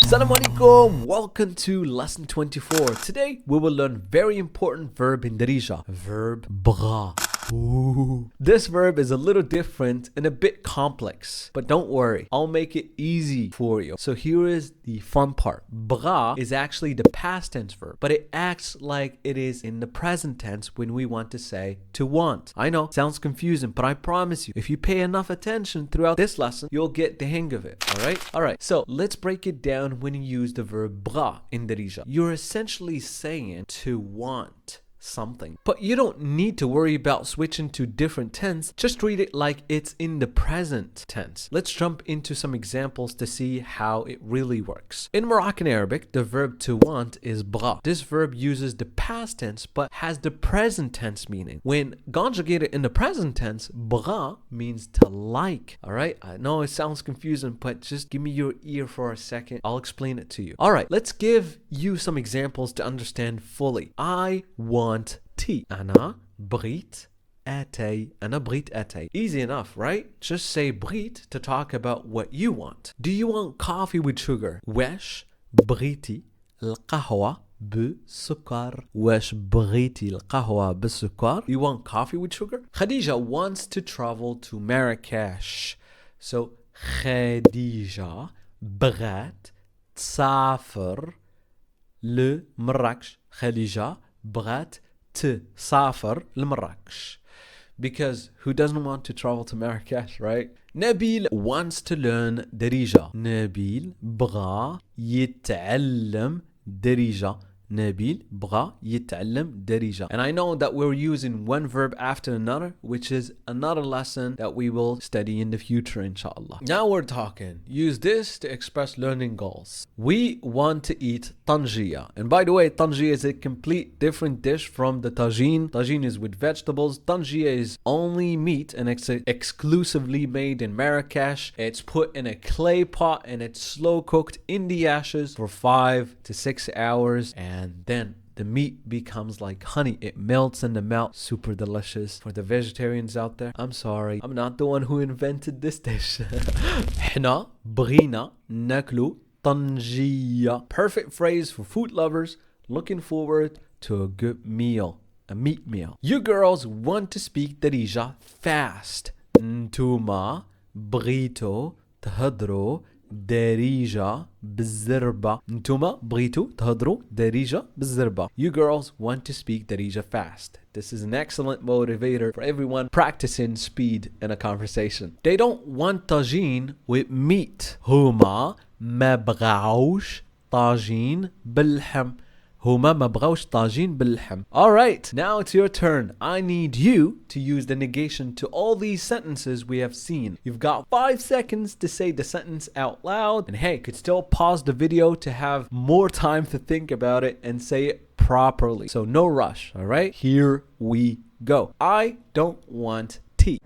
Assalamu alaikum, welcome to lesson 24. Today we will learn very important verb in Darija, verb bgha. Ooh. This verb is a little different and a bit complex, but don't worry, I'll make it easy for you. So here is the fun part. Bgha is actually the past tense verb, but it acts like it is in the present tense when we want to say to want. I know, sounds confusing, but I promise you, if you pay enough attention throughout this lesson, you'll get the hang of it, Alright, so let's break it down when you use the verb bgha in Darija. You're essentially saying to want something, but you don't need to worry about switching to different tense. Just treat it like it's in the present tense. Let's jump into some examples to see how it really works. In Moroccan Arabic, the verb to want is bgha. This verb uses the past tense but has the present tense meaning. When conjugated in the present tense, bgha means to like. Alright, I know it sounds confusing, but just give me your ear for a second. I'll explain it to you. Alright, let's give you some examples to understand fully. I want tea. أنا بغيت atay. أنا بغيت atay. Easy enough, right? Just say bghit to talk about what you want. Do you want coffee with sugar? واش بغيتي l-qhwa b-s-sukar? واش بغيتي l-qhwa b-s-sukar? You want coffee with sugar? Khadija wants to travel to Marrakesh. So Khadija بغات تسافر لمراكش. Khadija بغات تسافر لمراكش. Because who doesn't want to travel to Marrakesh, right? Nabil wants to learn Darija. Nabil بغا يتعلم Darija. Nabil بغا يتعلم Darija. And I know that we're using one verb after another, which is another lesson that we will study in the future, inshallah. Now we're talking. Use this to express learning goals. We want to eat tangiya. And by the way, tangiya is a complete different dish from the tagine. Tagine is with vegetables. Tangiya is only meat and it's exclusively made in Marrakesh. It's put in a clay pot and it's slow cooked in the ashes for 5 to 6 hours. And then the meat becomes like honey. It melts in the mouth. Super delicious. For the vegetarians out there, I'm sorry, I'm not the one who invented this dish. احنا bghina ناكلو طنجية. Perfect phrase for food lovers looking forward to a good meal, a meat meal. You girls want to speak Darija fast. ntoma bghitu تهضروا Darija بالزربة. ntoma bghitu تهضروا Darija بالزربة. You girls want to speak Darija fast. This is an excellent motivator for everyone practicing speed in a conversation. They don't want tagine with meat. huma ma-bghhaw-sh tagine باللحم. huma ma-bghaw-sh tagine باللحم. Alright, now it's your turn. I need you to use the negation to all these sentences we have seen. You've got 5 seconds to say the sentence out loud. And hey, could still pause the video to have more time to think about it and say it properly. So no rush, alright? Here we go. I don't want tea.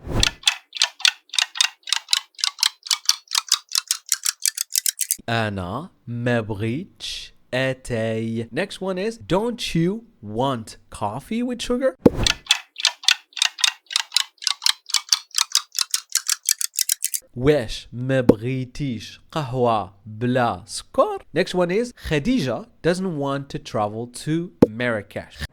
أنا ma-bghi-sh atay. Next one is, don't you want coffee with sugar? واش ما-bghiti-sh قهوة بلا سكر? Next one is, Khadija doesn't want to travel to Marrakesh.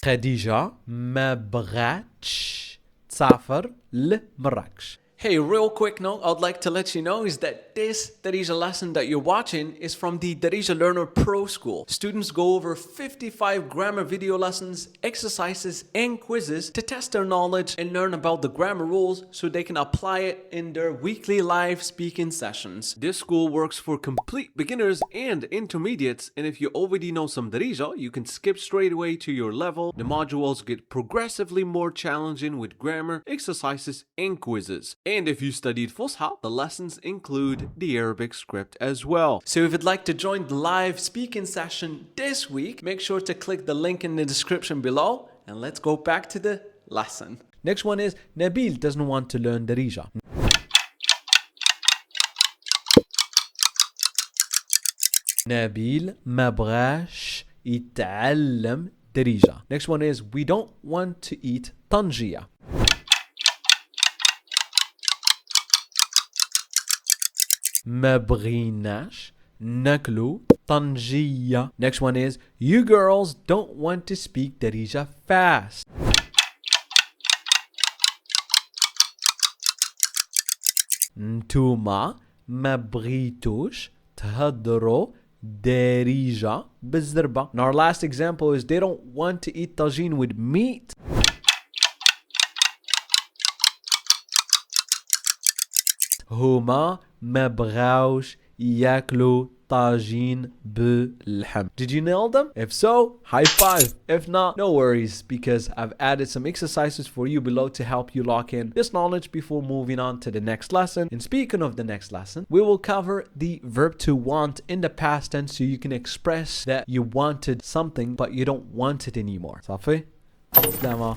Khadija ما-bghat-sh تسافر لمراكش. Hey, real quick note I'd like to let you know is that this Darija lesson that you're watching is from the Darija Learner Pro School. Students go over 55 grammar video lessons, exercises, and quizzes to test their knowledge and learn about the grammar rules so they can apply it in their weekly live speaking sessions. This school works for complete beginners and intermediates, and if you already know some Darija, you can skip straight away to your level. The modules get progressively more challenging with grammar, exercises, and quizzes. And if you studied Fusha, the lessons include the Arabic script as well. So if you'd like to join the live speaking session this week, make sure to click the link in the description below. And let's go back to the lesson. Next one is, Nabil doesn't want to learn Darija. Nabil ma-bghash يتعلم Darija. Next one is, we don't want to eat tangiya. ma-bghinash naklu tanjiya. Next one is you girls don't want to speak Darija fast. ntoma ma-bghitush تهدروا Darija بالزربة. And our last example is they don't want to eat tagine with meat. huma ma-bghaw-sh ياكلوا طاجين باللحم. Did you nail them? If so, high five. If not, no worries, because I've added some exercises for you below to help you lock in this knowledge before moving on to the next lesson. And speaking of the next lesson, we will cover the verb to want in the past tense, so you can express that you wanted something but you don't want it anymore. صافي؟ سلامة.